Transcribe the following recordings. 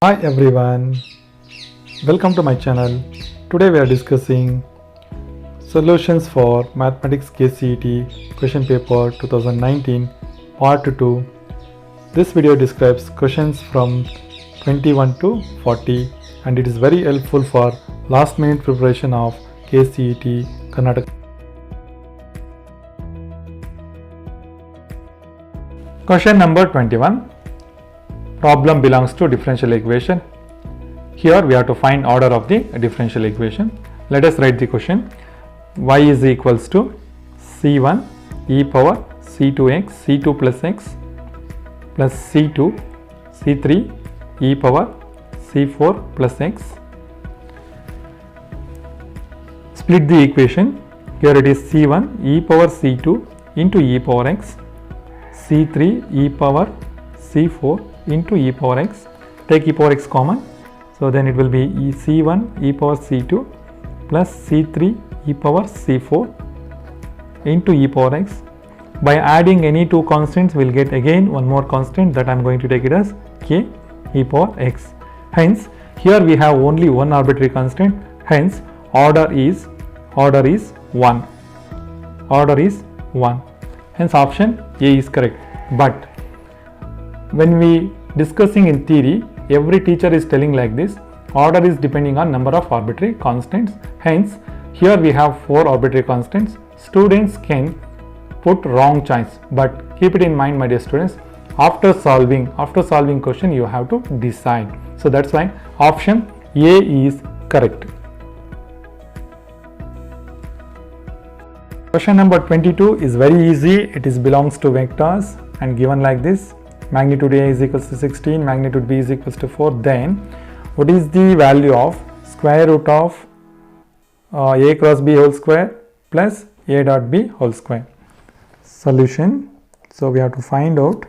Hi everyone, welcome to my channel. Today we are discussing solutions for Mathematics KCET question paper 2019 part 2. This video describes questions from 21 to 40 and it is very helpful for last minute preparation of KCET Karnataka. Question number 21. Problem belongs to differential equation. Here we have to find order of the differential equation. Let us write the question. Y is equals to C1 e power C2x C2 plus x plus C2 C3 e power C4 plus x. Split the equation. Here it is C1 e power C2 into e power x, C3 e power C4 into e power x. Take e power x common, so then it will be C1 e power C2 plus C3 e power C4 into e power x. By adding any two constants, we will get again one more constant that I am going to take it as k e power x. Hence here we have only one arbitrary constant, hence order is 1. Order is 1. Hence option A is correct. But when we discussing in theory, every teacher is telling like this, order is depending on number of arbitrary constants. Hence here we have 4 arbitrary constants. Students can put wrong choice, but keep it in mind, my dear students, after solving question you have to decide. So that's why option A is correct. Question number 22 is very easy. It is belongs to vectors and given like this. Magnitude A is equals to 16, magnitude B is equals to 4. Then what is the value of square root of A cross B whole square plus A dot B whole square? Solution. So we have to find out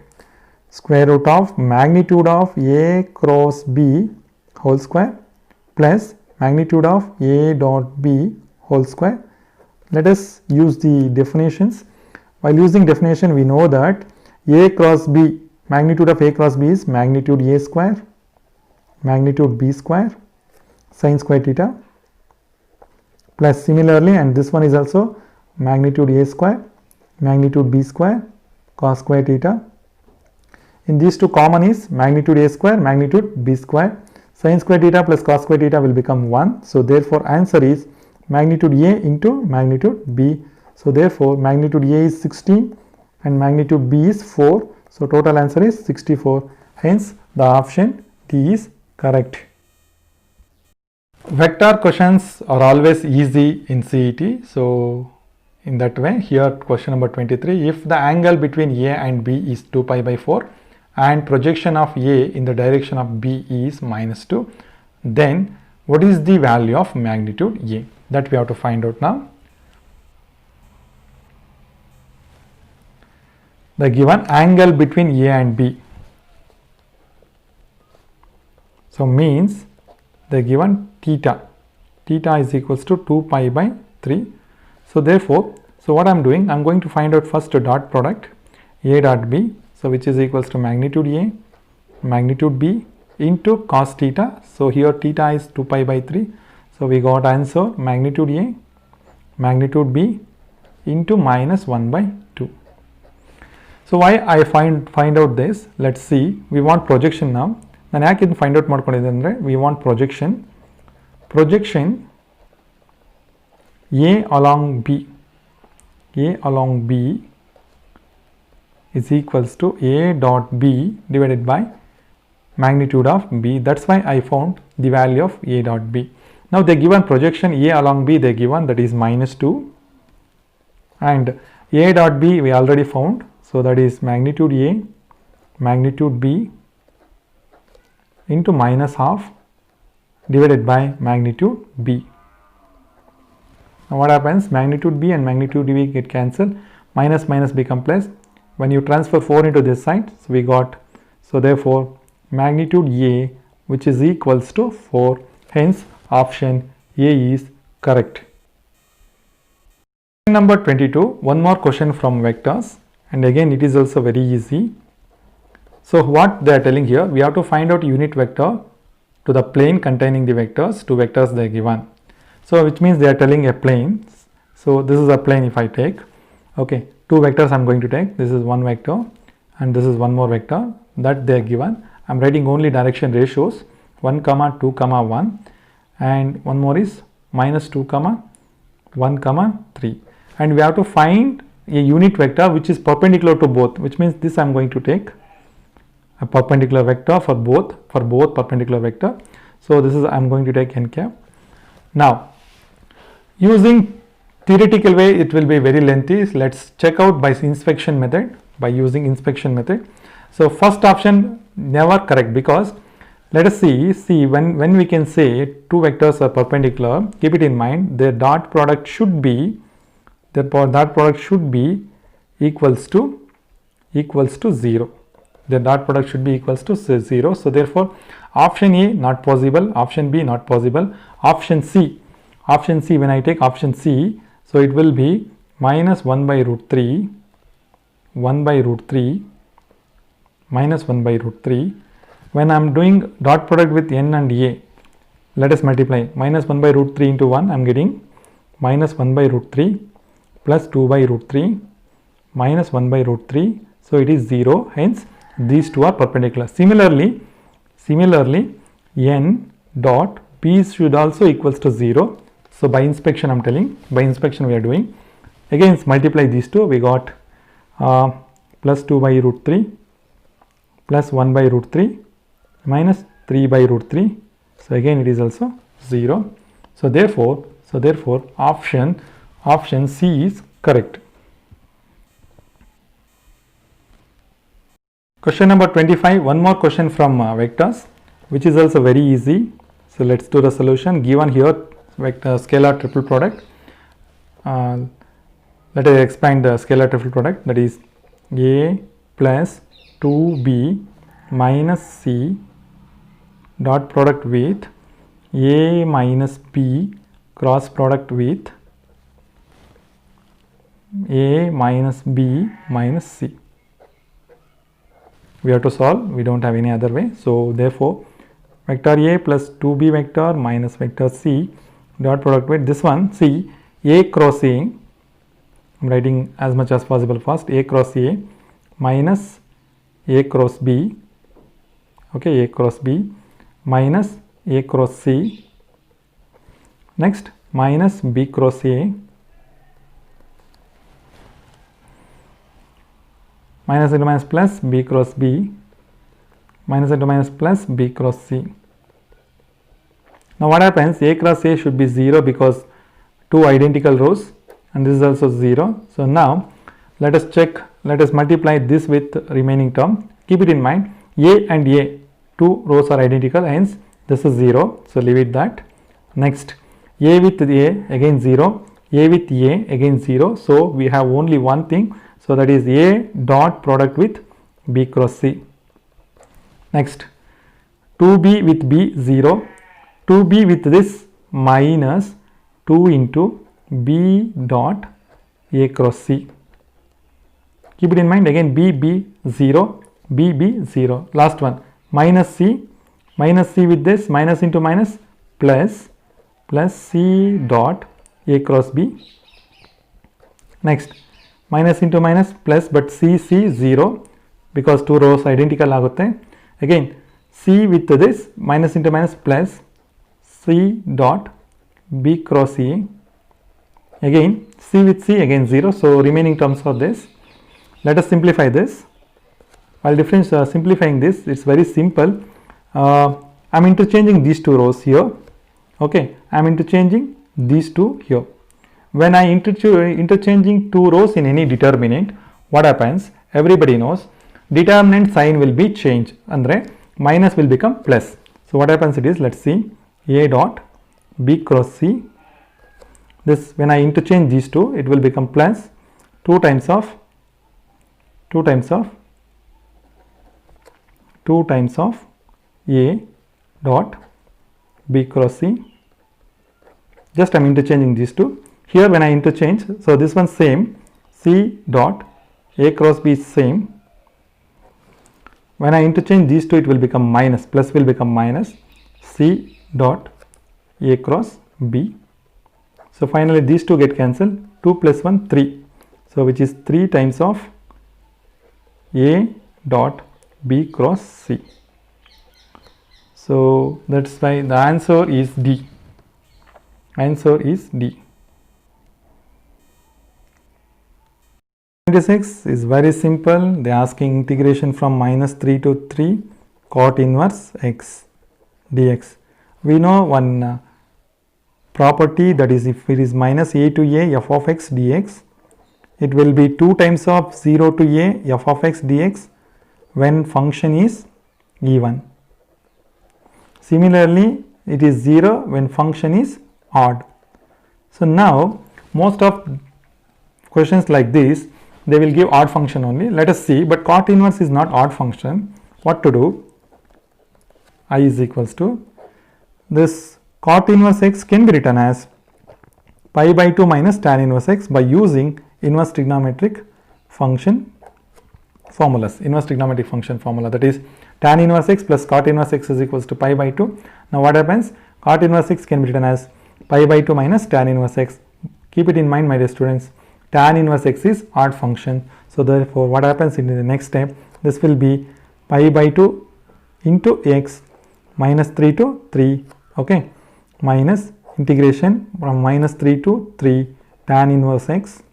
square root of magnitude of A cross B whole square plus magnitude of A dot B whole square. Let us use the definitions. While using definition, we know that A cross B, magnitude of A cross B is magnitude A square, magnitude B square, sin square theta, plus similarly, and this one is also magnitude A square, magnitude B square, cos square theta. In these two, common is magnitude A square, magnitude B square. Sin square theta plus cos square theta will become 1. So therefore answer is magnitude A into magnitude B. So therefore magnitude A is 16 and magnitude B is 4. So total answer is 64. Hence the option D is correct. Vector questions are always easy in CET. So in that way, here question number 23. If the angle between A and B is 2 pi by 4 and projection of A in the direction of B is -2, then what is the value of magnitude A? That we have to find out now. The given angle between A and B. So means the given theta. Theta is equals to 2 pi by 3. So therefore, what I am doing, I am going to find out first a dot product A dot B. So which is equals to magnitude A, magnitude B into cos theta. So here theta is 2 pi by 3. So we got answer magnitude A, magnitude B into -1 by 2. So why I find out this? Let's see. We want projection now. Then I can find out more. We want projection. Projection A along B. A along B is equals to A dot B divided by magnitude of B. That's why I found the value of A dot B. Now they given projection A along B, they given that is -2 and A dot B we already found. So that is magnitude A, magnitude B into -12 divided by magnitude B. Now what happens? Magnitude B and magnitude B get cancelled. Minus minus become plus. When you transfer 4 into this side, so we got, so therefore magnitude A which is equals to 4. Hence option A is correct. Number 22, one more question from vectors, and again it is also very easy. So what they are telling here, we have to find out unit vector to the plane containing the vectors, two vectors they are given. So which means they are telling a plane. So this is a plane if I take, okay, two vectors I am going to take. This is one vector and this is one more vector that they are given. I am writing only direction ratios 1, 2, 1, and one more is minus 2, 1, 3, and we have to find a unit vector which is perpendicular to both, which means this I am going to take a perpendicular vector for both perpendicular vector. So this is I am going to take n cap. Now using theoretical way it will be very lengthy. Let's check out by inspection method, by using inspection method. So first option never correct, because let us see when we can say two vectors are perpendicular, keep it in mind their dot product should be equals to 0. Their dot product should be equals to 0. So therefore option A not possible, option B not possible, option C when I take option C, so it will be minus 1 by root 3 minus 1 by root 3. When I am doing dot product with n and a, let us multiply minus 1 by root 3 into 1, I am getting minus 1 by root 3 plus 2 by root 3 minus 1 by root 3. So it is 0, hence these two are perpendicular. Similarly n dot p should also equals to 0. So by inspection I am telling, by inspection we are doing, again multiply these two, we got plus 2 by root 3 plus 1 by root 3 minus 3 by root 3. So again it is also 0. So therefore option C is correct. Question number 25, one more question from vectors, which is also very easy. So let's do the solution. Given here vector scalar triple product, let us expand the scalar triple product, that is a plus 2b minus c dot product with a minus b cross product with a minus b minus c. We have to solve, we don't have any other way. So therefore vector a plus 2b vector minus vector c dot product with this one, see a cross a, I am writing as much as possible first, a cross a minus a cross b, okay, a cross b minus a cross c, next minus b cross a minus into minus plus b cross b minus into minus plus b cross c. Now what happens, a cross a should be 0 because two identical rows, and this is also 0. So now let us check, let us multiply this with remaining term. Keep it in mind, a and a, two rows are identical, hence this is 0. So leave it that. Next a with a again 0, a with a again 0. So we have only one thing, so that is a dot product with b cross c. Next 2b with b 0, 2b with this minus 2 into b dot a cross c. Keep it in mind, again b 0, b 0. Last one minus c with this minus into minus plus c dot a cross b. Next minus into minus plus, but c 0 because two rows identical agutte. Again c with this minus into minus plus c dot b cross e, again c with c again 0. So remaining terms are this. Let us simplify this. While simplifying this, it's very simple. I am interchanging these two rows here, okay, I am interchanging these two here. When I interchanging two rows in any determinant, what happens, everybody knows determinant sign will be changed, andre minus will become plus. So what happens, it is, let's see, a dot b cross c, this when I interchange these two, it will become plus 2 times of a dot b cross c. Just I am interchanging these two. Here when I interchange, so this one same, c dot a cross b is same. When I interchange these two, it will become minus, plus will become minus, C dot A cross B. So finally these two get cancelled. 2 plus 1 3. So which is 3 times of A dot B cross C. So that's why the answer is D. Answer is D. 26 is very simple. They are asking integration from minus 3 to 3 cot inverse x dx. We know one property, that is, if it is minus a to a f of x dx, it will be 2 times of 0 to a f of x dx when function is even. Similarly, it is 0 when function is odd. So now most of questions like this, they will give odd function only. Let us see, but cot inverse is not odd function. What to do? I is equals to, this cot inverse x can be written as pi by 2 minus tan inverse x by using inverse trigonometric function formulas, inverse trigonometric function formula, that is tan inverse x plus cot inverse x is equals to pi by 2. Now what happens? Cot inverse x can be written as pi by 2 minus tan inverse x. Keep it in mind, my dear students, tan inverse x is odd function. So therefore what happens in the next step, this will be pi by 2 into x minus 3 to 3, okay, minus integration from minus 3 to 3 tan inverse x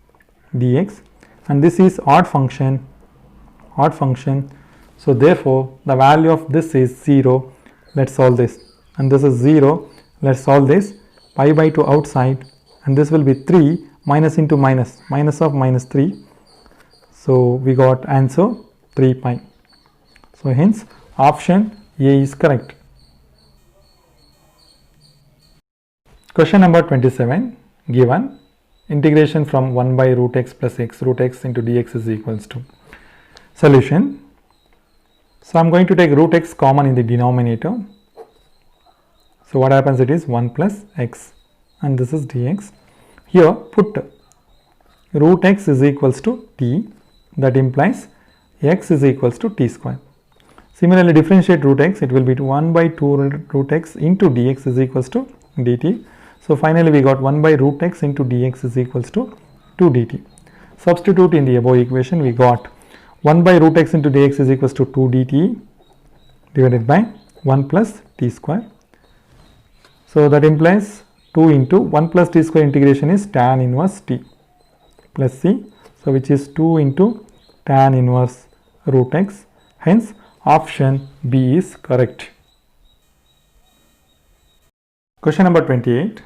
dx, and this is odd function. So therefore the value of this is 0. Let's solve this, and this is 0. Let's solve this. Pi by 2 outside, and this will be 3 minus into minus, minus of minus 3. So we got answer 3 pi. So hence option A is correct. Question number 27, given integration from 1 by root x plus x root x into dx is equals to. Solution. So I am going to take root x common in the denominator. So what happens, it is 1 plus x, and this is dx. Here put root x is equals to t, that implies x is equals to t square. Similarly differentiate root x, it will be 1 by 2 root x into dx is equals to dt. So finally we got 1 by root x into dx is equals to 2 dt. Substitute in the above equation, we got 1 by root x into dx is equals to 2 dt divided by 1 plus t square. So that implies 2 into 1 plus t square integration is tan inverse t plus c. So which is 2 into tan inverse root x. Hence option B is correct. Question number 28.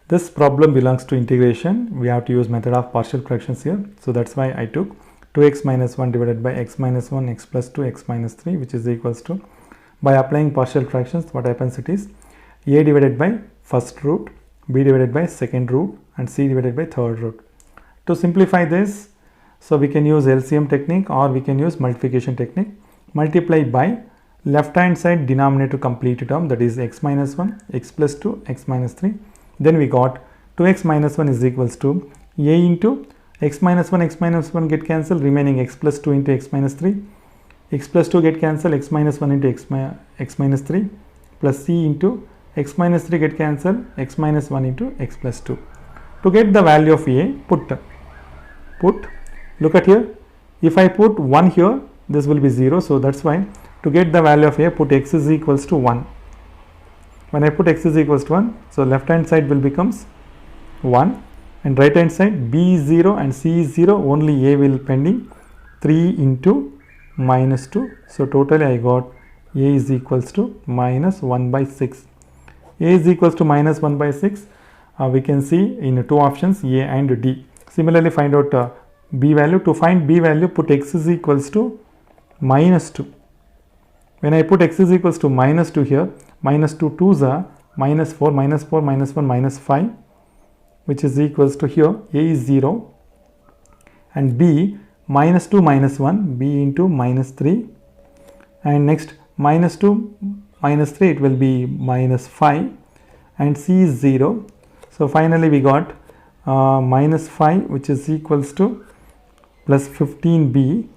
This problem belongs to integration. We have to use method of partial fractions here. So that's why I took 2x minus 1 divided by x minus 1 x plus 2 x minus 3, which is equals to, by applying partial fractions, what happens, it is a divided by first root, b divided by second root, and c divided by third root. To simplify this, so we can use LCM technique or we can use multiplication technique. Multiply by left hand side denominator complete term, that is x minus 1 x plus 2 x minus 3. Then we got 2x minus 1 is equals to a into x minus 1 get cancelled, remaining x plus 2 into x minus 3, x plus 2 get cancelled, x minus 1 into x minus 3, plus c into x minus 3 get cancelled, x minus 1 into x plus 2. To get the value of a, put, look at here, if I put 1 here, this will be 0. So that's why to get the value of a, put x is equals to 1. When I put x is equals to 1, so left hand side will becomes 1, and right hand side b is 0 and c is 0, only a will pending, 3 into minus 2. So totally I got a is equals to minus 1 by 6. A is equals to minus 1 by 6. We can see in two options, a and d. Similarly find out b value. To find b value, put x is equals to minus 2. When I put x is equals to minus 2 here, minus 2 2s are minus 4, minus 4, minus 1, minus 5, which is equals to, here a is 0 and b minus 2 minus 1, b into minus 3, and next minus 2 minus 3, it will be minus 5, and c is 0. So finally we got minus 5, which is equals to plus 15b,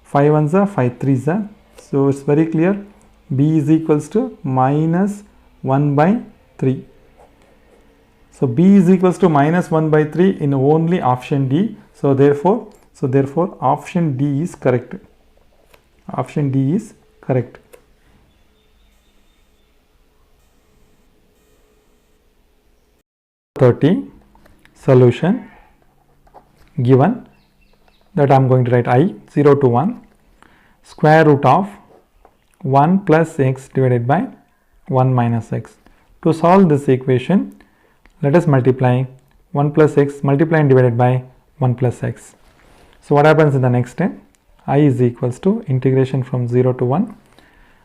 5 1s are 5 3s are. So it's very clear, b is equals to minus 1 by 3. So b is equals to minus 1 by 3 in only option D. So therefore option D is correct. Option D is correct. Solution given that I am going to write I 0 to 1 square root of 1 plus x divided by 1 minus x. To solve this equation, let us multiply 1 plus x multiply and divided by 1 plus x. So what happens in the next step? I is equals to integration from 0 to 1.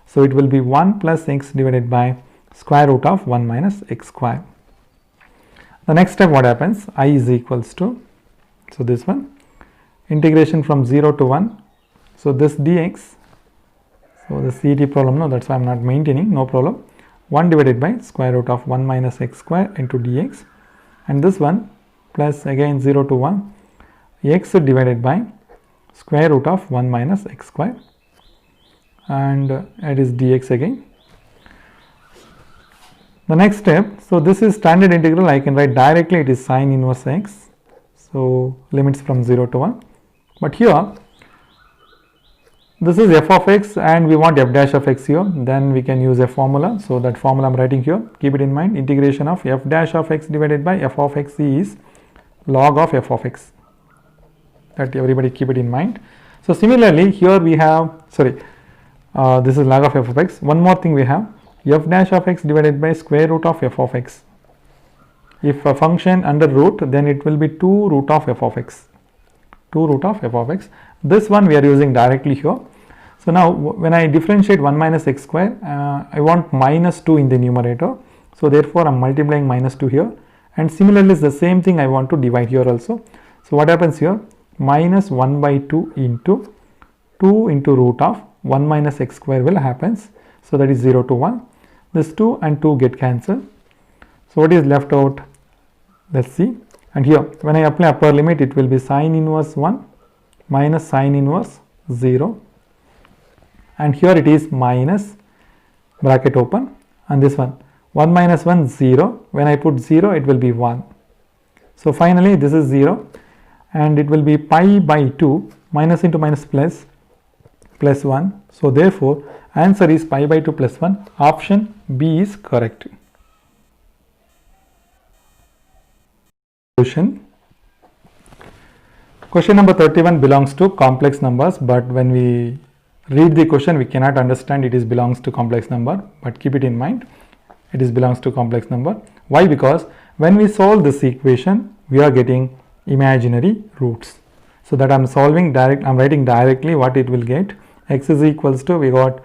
So it will be 1 plus x divided by square root of 1 minus x square. The next step, what happens? I is equals to, so this one, integration from 0 to 1. So this dx, so the CET problem, no, that's why I am not maintaining, no problem. 1 divided by square root of 1 minus x square into dx, and this one plus again 0 to 1 x divided by square root of 1 minus x square, and it is dx again. The next step, so this is standard integral, I can write directly, it is sine inverse x, so limits from 0 to 1. But here this is f of x and we want f dash of x here, then we can use a formula. So that formula I am writing here, keep it in mind. Integration of f dash of x divided by f of x is log of f of x. That everybody keep it in mind. So similarly here we have, this is log of f of x. One more thing we have, f dash of x divided by square root of f of x. If a function under root, then it will be 2 root of f of x. 2 root of f of x. This one we are using directly here. So now when I differentiate 1 minus x square, I want minus 2 in the numerator. So therefore I am multiplying minus 2 here, and similarly the same thing I want to divide here also. So what happens here? Minus 1 by 2 into 2 into root of 1 minus x square will happens. So that is 0 to 1. This 2 and 2 get cancelled. So what is left out? Let's see. And here when I apply upper limit, it will be sine inverse 1 minus sine inverse 0, and here it is minus bracket open, and this one 1 minus 1 0. When I put 0, it will be 1. So finally this is 0, and it will be pi by 2, minus into minus plus 1. So therefore answer is pi by 2 plus 1. Option B is correct. Solution. Question number 31 belongs to complex numbers, but when we read the question we cannot understand it is belongs to complex number, but keep it in mind, it is belongs to complex number. Why? Because when we solve this equation we are getting imaginary roots. So that I am solving direct, I am writing directly what it will get. X is equals to, we got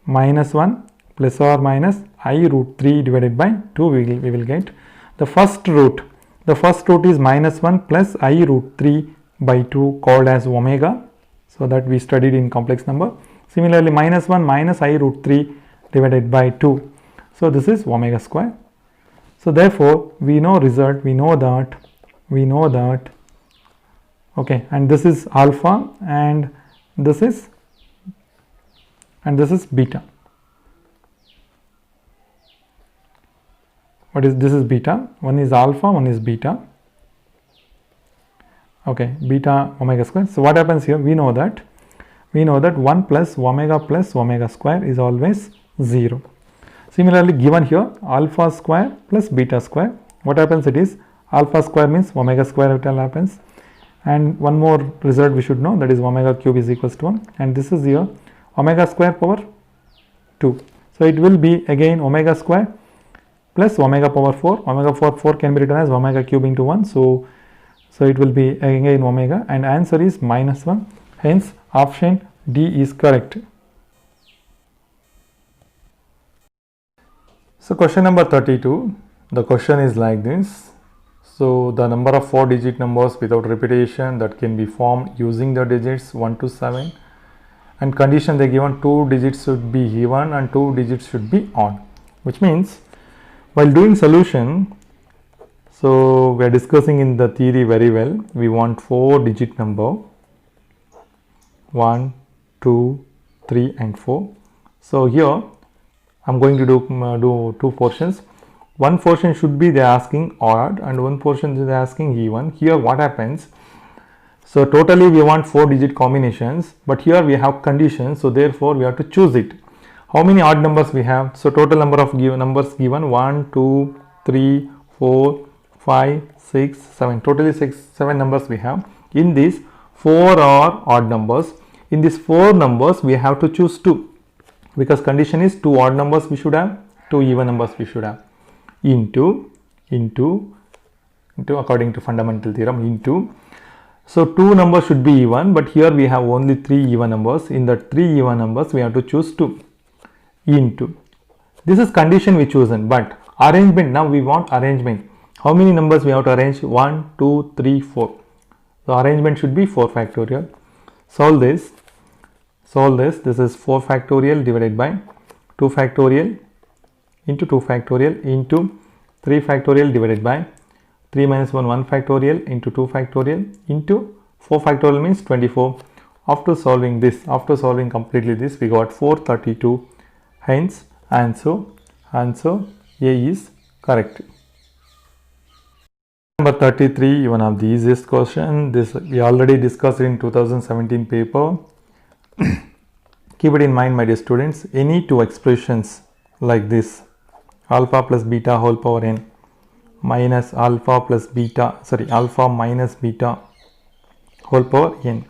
minus 1 plus or minus I root 3 divided by 2 we will get. The first root is minus 1 plus I root 3 by 2 called as omega. So that we studied in complex number. Similarly minus 1 minus I root 3 divided by 2. So this is omega square. So therefore we know result, we know that okay, and this is alpha and this is beta. This is beta, one is alpha, one is beta. Okay, beta omega square. So what happens here? We know that 1 plus omega square is always 0. Similarly given here alpha square plus beta square, what happens? It is alpha square means omega square it all happens, and one more result we should know, that is omega cube is equals to 1, and this is here omega square power 2. So it will be again omega square plus omega power 4. Omega power 4 can be written as omega cube into 1. So it will be again omega, and answer is minus 1. Hence option D is correct. So question number 32, the question is like this. So the number of 4-digit numbers without repetition that can be formed using the digits 1 to 7, and condition they given 2 digits should be even and 2 digits should be odd, which means while doing solution, so we are discussing in the theory very well, we want 4-digit number 1, 2, 3 and 4. So here I'm going to do two portions. One portion should be they are asking odd and one portion they are asking even. Here what happens? So totally we want 4-digit combinations, but here we have conditions, so therefore we have to choose it. How many odd numbers we have? So total number of numbers given 1, 2, 3, 4, 5, 6, 7. Totally 7 numbers we have. In this 4 are odd numbers. In these 4 numbers we have to choose 2, because condition is 2 odd numbers we should have, 2 even numbers we should have. Into according to fundamental theorem, into. So 2 numbers should be even, but here we have only 3 even numbers. In the 3 even numbers we have to choose 2. Into. This is condition we chosen, but arrangement, now we want arrangement. How many numbers we have to arrange? 1, 2, 3, 4. The arrangement should be 4 factorial. Solve this. This is 4 factorial divided by 2 factorial into 2 factorial into 3 factorial divided by 3 minus 1 factorial into 2 factorial into 4 factorial means 24. After solving this, after solving completely this, we got 432. Hence answer A is correct. Number 33, one of the easiest question. This we already discussed in 2017 paper. Keep it in mind, my dear students, any two expressions like this, alpha plus beta whole power n minus alpha plus beta, alpha minus beta whole power n.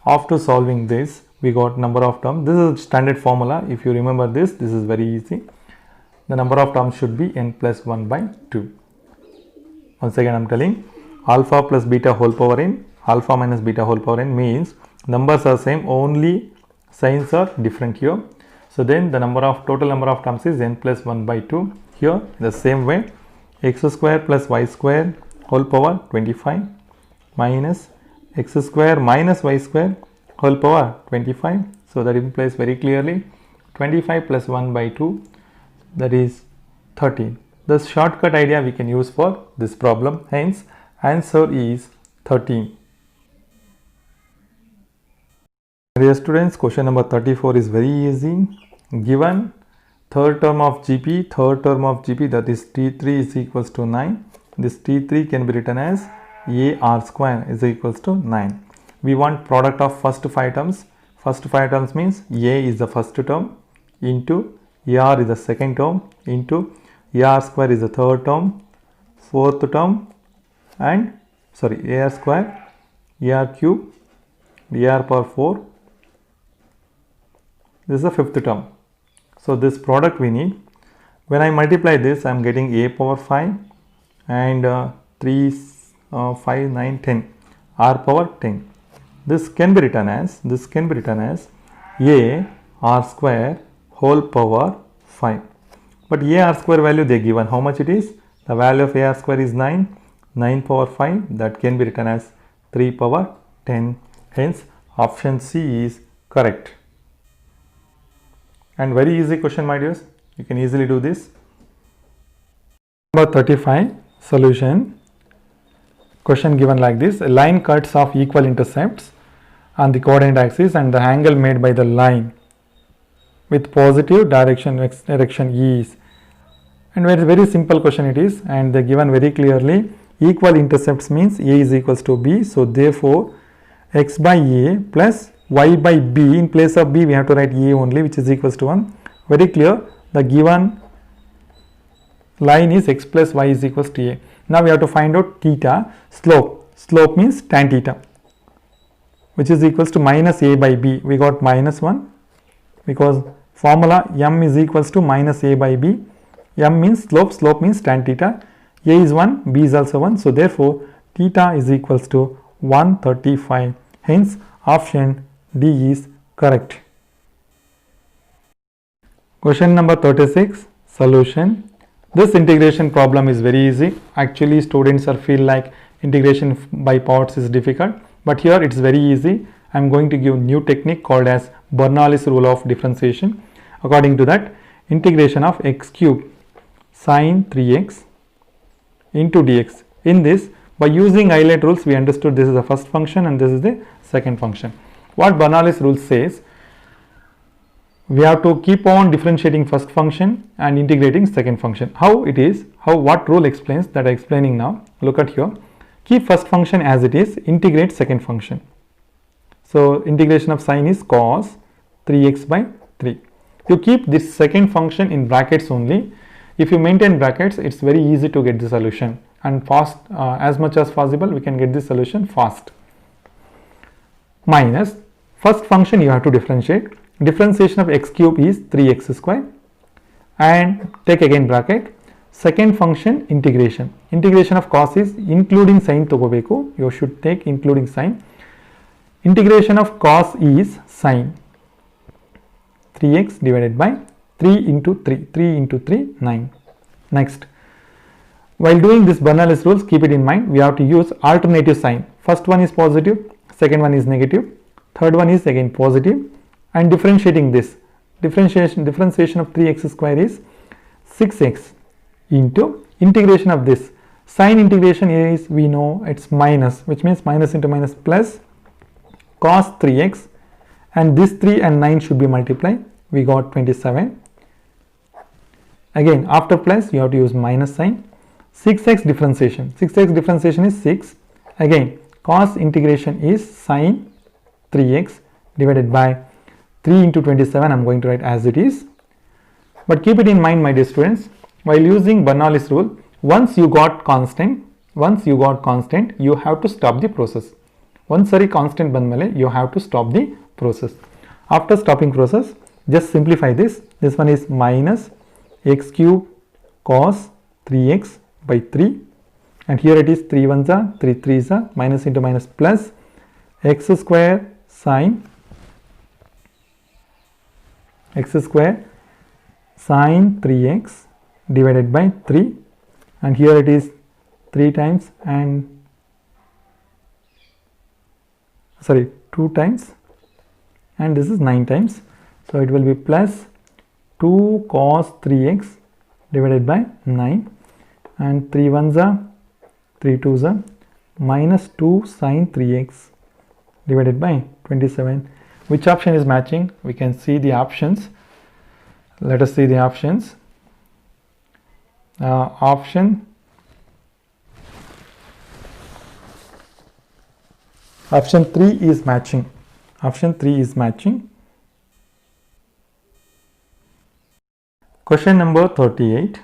After solving this, we got number of terms. This is standard formula. If you remember this is very easy. The number of terms should be n plus 1 by 2. Once again I am telling, alpha plus beta whole power n, alpha minus beta whole power n means numbers are same, only signs are different here. So then the total number of terms is n plus 1 by 2. Here the same way, x square plus y square whole power 25 minus x square minus y square whole power 25. So that implies very clearly 25 plus 1 by 2, that is 13. The shortcut idea we can use for this problem. Hence answer is 13. Dear students, question number 34 is very easy. Given third term of GP, that is T3 is equals to 9. This T3 can be written as AR square is equals to 9. We want product of first 5 terms. First 5 terms means A is the first term into AR is the second term into AR square is the third term, fourth term, and AR square, AR cube, AR power 4. This is the fifth term. So this product we need. When I multiply this, I am getting A power 5 and 3, 5, 9, 10, R power 10. This can be written as A R square whole power 5. But A R square value they given, how much it is? The value of A R square is 9, 9 power 5, that can be written as 3 power 10. Hence option C is correct. And very easy question, my dears, you can easily do this. Number 35, solution. Question given like this: a line cuts off equal intercepts on the coordinate axis and the angle made by the line with positive direction is, and very simple question it is, and they given very clearly equal intercepts means A is equals to B. So therefore x by A plus y by B, in place of B we have to write A only, which is equals to 1. Very clear, the given line is x plus y is equals to A. Now we have to find out theta, slope means tan theta, which is equals to minus A by B. We got minus 1 because formula m is equals to minus A by B. M means slope means tan theta. A is 1, B is also 1. So therefore theta is equals to 135. Hence option D is correct. Question number 36, solution. This integration problem is very easy. Actually students are feel like integration by parts is difficult, but here it's very easy. I am going to give new technique called as Bernoulli's rule of differentiation. According to that, integration of x cube sine 3x into dx. In this, by using Euler rules, we understood this is the first function and this is the second function. What Bernoulli's rule says, we have to keep on differentiating first function and integrating second function. How it is, what rule explains that I am explaining now. Look at here. Keep first function as it is, integrate second function. So integration of sine is cos 3x by 3. You keep this second function in brackets only. If you maintain brackets, it's very easy to get the solution, and fast, as much as possible we can get this solution fast. Minus first function you have to differentiate. Differentiation of x cube is 3x square, and take again bracket. Second function integration. Integration of cos is including sine togobeku. You should take including sine. Integration of cos is sine 3x divided by 3 into 3. 3 into 3, 9. Next, while doing this Bernoulli's rules, keep it in mind, we have to use alternative sign. First one is positive, second one is negative, third one is again positive, and differentiating this. Differentiation of 3x square is 6x into integration of this. Sign integration is, we know it's minus, which means minus into minus plus cos 3x, and this 3 and 9 should be multiplied. We got 27. Again, after plus you have to use minus sign. 6x differentiation. 6x differentiation is 6. Again, cos integration is sine 3x divided by 3 into 27. I am going to write as it is. But keep it in mind, my dear students, while using Bernoulli's rule, once you got constant, you have to stop the process. Once sorry constant banmale, you have to stop the process. After stopping process, just simplify this. This one is minus x cube cos 3x by 3, and here it is 3 1s are 3 3s are, minus into minus plus x square sine 3x divided by 3, and here it is 3 times and 2 times, and this is 9 times. So it will be plus 2 cos 3x divided by 9, and 3 1s are 3 2s are, minus 2 sine 3x divided by 27. Which option is matching? We can see the options. Let us see the options. Option 3 is matching. Option 3 is matching. Question number 38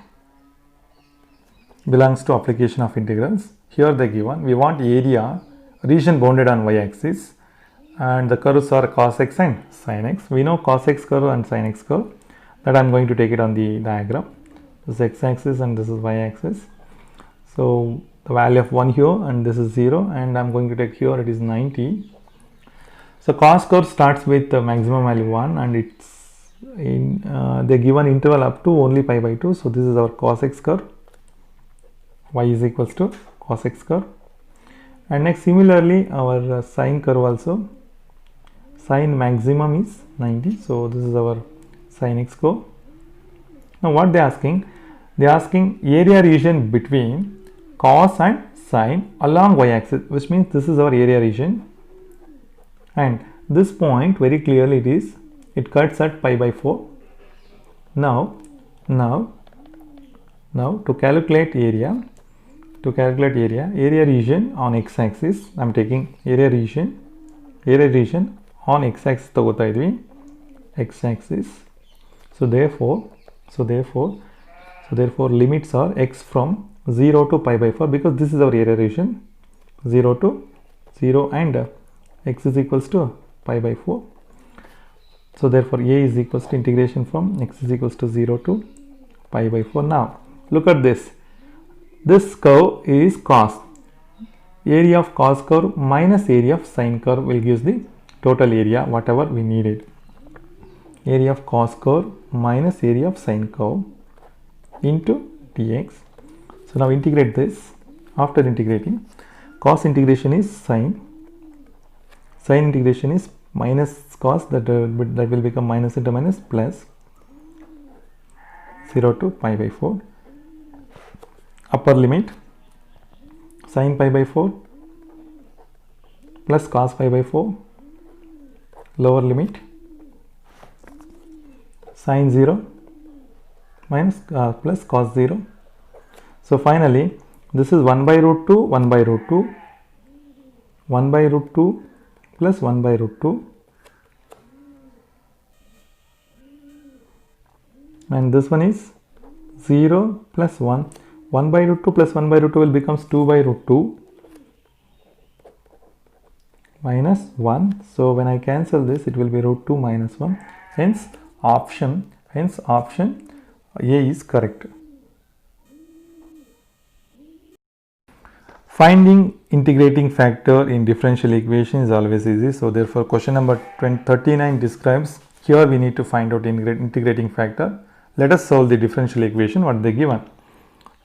belongs to application of integrals. Here they given, we want area region bounded on y-axis, and the curves are cos x and sin x. We know cos x curve and sin x curve, that I am going to take it on the diagram. This is x-axis and this is y-axis. So the value of 1 here, and this is 0, and I am going to take here it is 90. So cos curve starts with the maximum value 1, and it's in they given interval up to only pi by 2. So this is our cos x curve, y is equals to cos x curve, and next similarly our sine curve also, sine maximum is 90. So this is our sin x curve. Now what they are asking? They are asking area region between cos and sine along y-axis, which means this is our area region, and this point very clearly it cuts at pi by 4. Now to calculate area, area region on x-axis, I am taking area region on x-axis tagota idvi, x-axis. So therefore limits are x from 0 to pi by 4, because this is our area region, 0 to 0, and x is equals to pi by 4. So therefore a is equals to integration from x is equals to 0 to pi by 4. Now look at this. This curve is cos. Area of cos curve minus area of sine curve will give the total area whatever we needed. Area of cos curve minus area of sine curve into dx. So now integrate this. After integrating, cos integration is sine integration is minus cos, that will become minus into minus plus 0 to pi by 4. Upper limit sin pi by 4 plus cos pi by 4, lower limit sine 0 minus plus cos 0. So finally this is 1 by root 2, 1 by root 2, 1 by root 2 plus 1 by root 2, and this one is 0 plus 1. 1 by root 2 plus 1 by root 2 will becomes 2 by root 2 minus 1. So when I cancel this, it will be root 2 minus 1. Hence option A is correct. Finding integrating factor in differential equation is always easy. So therefore question number 39 describes, here we need to find out integrating factor. Let us solve the differential equation. What they given?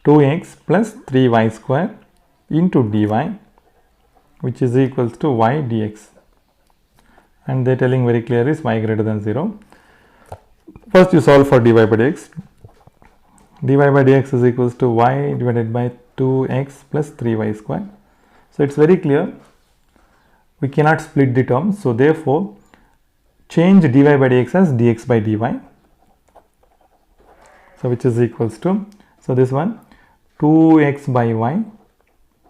2x plus 3y square into dy, which is equals to y dx, and they are telling very clear is y greater than 0. First you solve for dy by dx. Dy by dx is equals to y divided by 2x plus 3y square. So it's very clear we cannot split the term, so therefore change dy by dx as dx by dy, so which is equals to, so this one 2x by y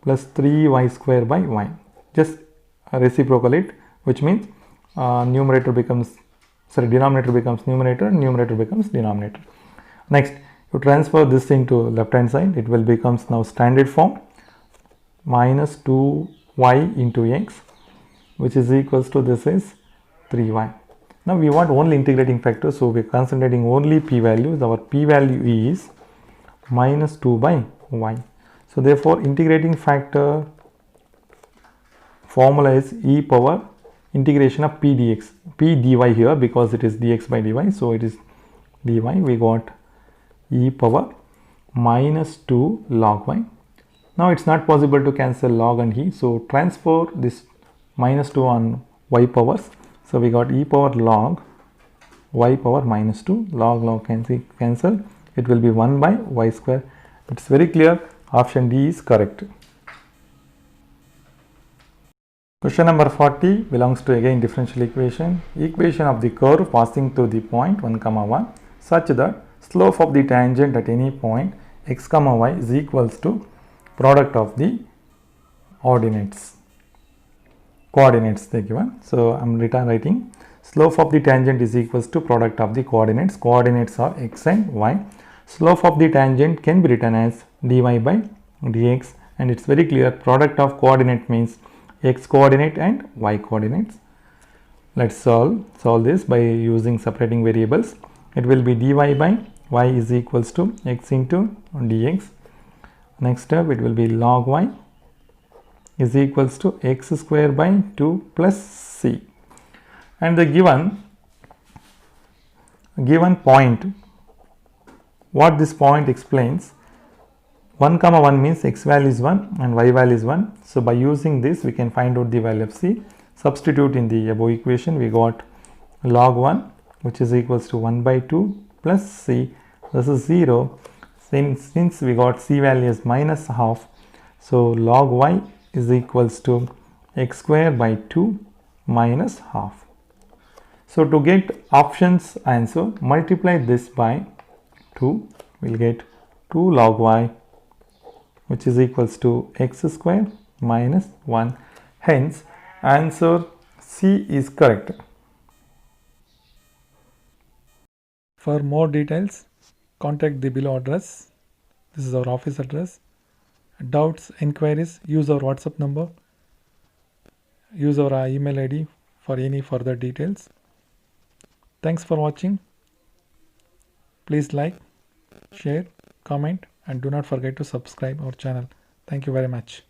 plus 3y square by y, just reciprocal it, which means denominator becomes numerator and numerator becomes denominator. Next you transfer this into left hand side, it will becomes now standard form minus 2y into x, which is equals to, this is 3y. Now we want only integrating factor, so we are concentrating only p values. Our p value is minus 2 by y. So therefore integrating factor formula is e power integration of p dx, p dy here because it is dx by dy, so it is dy, we got e power minus 2 log y. Now it's not possible to cancel log and e, so transfer this minus 2 on y powers. So we got e power log y power minus 2, log cancel, it will be 1 by y square. It's very clear, option D is correct. Question number 40 belongs to again differential equation. Equation of the curve passing through the point 1, 1 such that slope of the tangent at any point x, y is equals to product of the coordinates they given. So I am writing slope of the tangent is equals to product of the coordinates. Coordinates are x and y. Slope of the tangent can be written as dy by dx, and it's very clear product of coordinate means x coordinate and y coordinates. Let's solve this by using separating variables. It will be dy by y is equals to x into dx. Next step, it will be log y is equals to x square by 2 plus c, and the given point, what this point explains, 1, 1 means x value is 1 and y value is 1. So by using this we can find out the value of c. Substitute in the above equation, we got log 1 which is equals to 1 by 2 plus c, this is 0. Since we got c value is minus half, so log y is equals to x square by 2 minus half. So to get options answer, multiply this by 2, we will get 2 log y which is equals to x square minus 1. Hence answer C is correct. For more details, contact the below address. This is our office address. Doubts, inquiries, use our WhatsApp number. Use our email ID for any further details. Thanks for watching. Please like, share, comment, and do not forget to subscribe our channel. Thank you very much.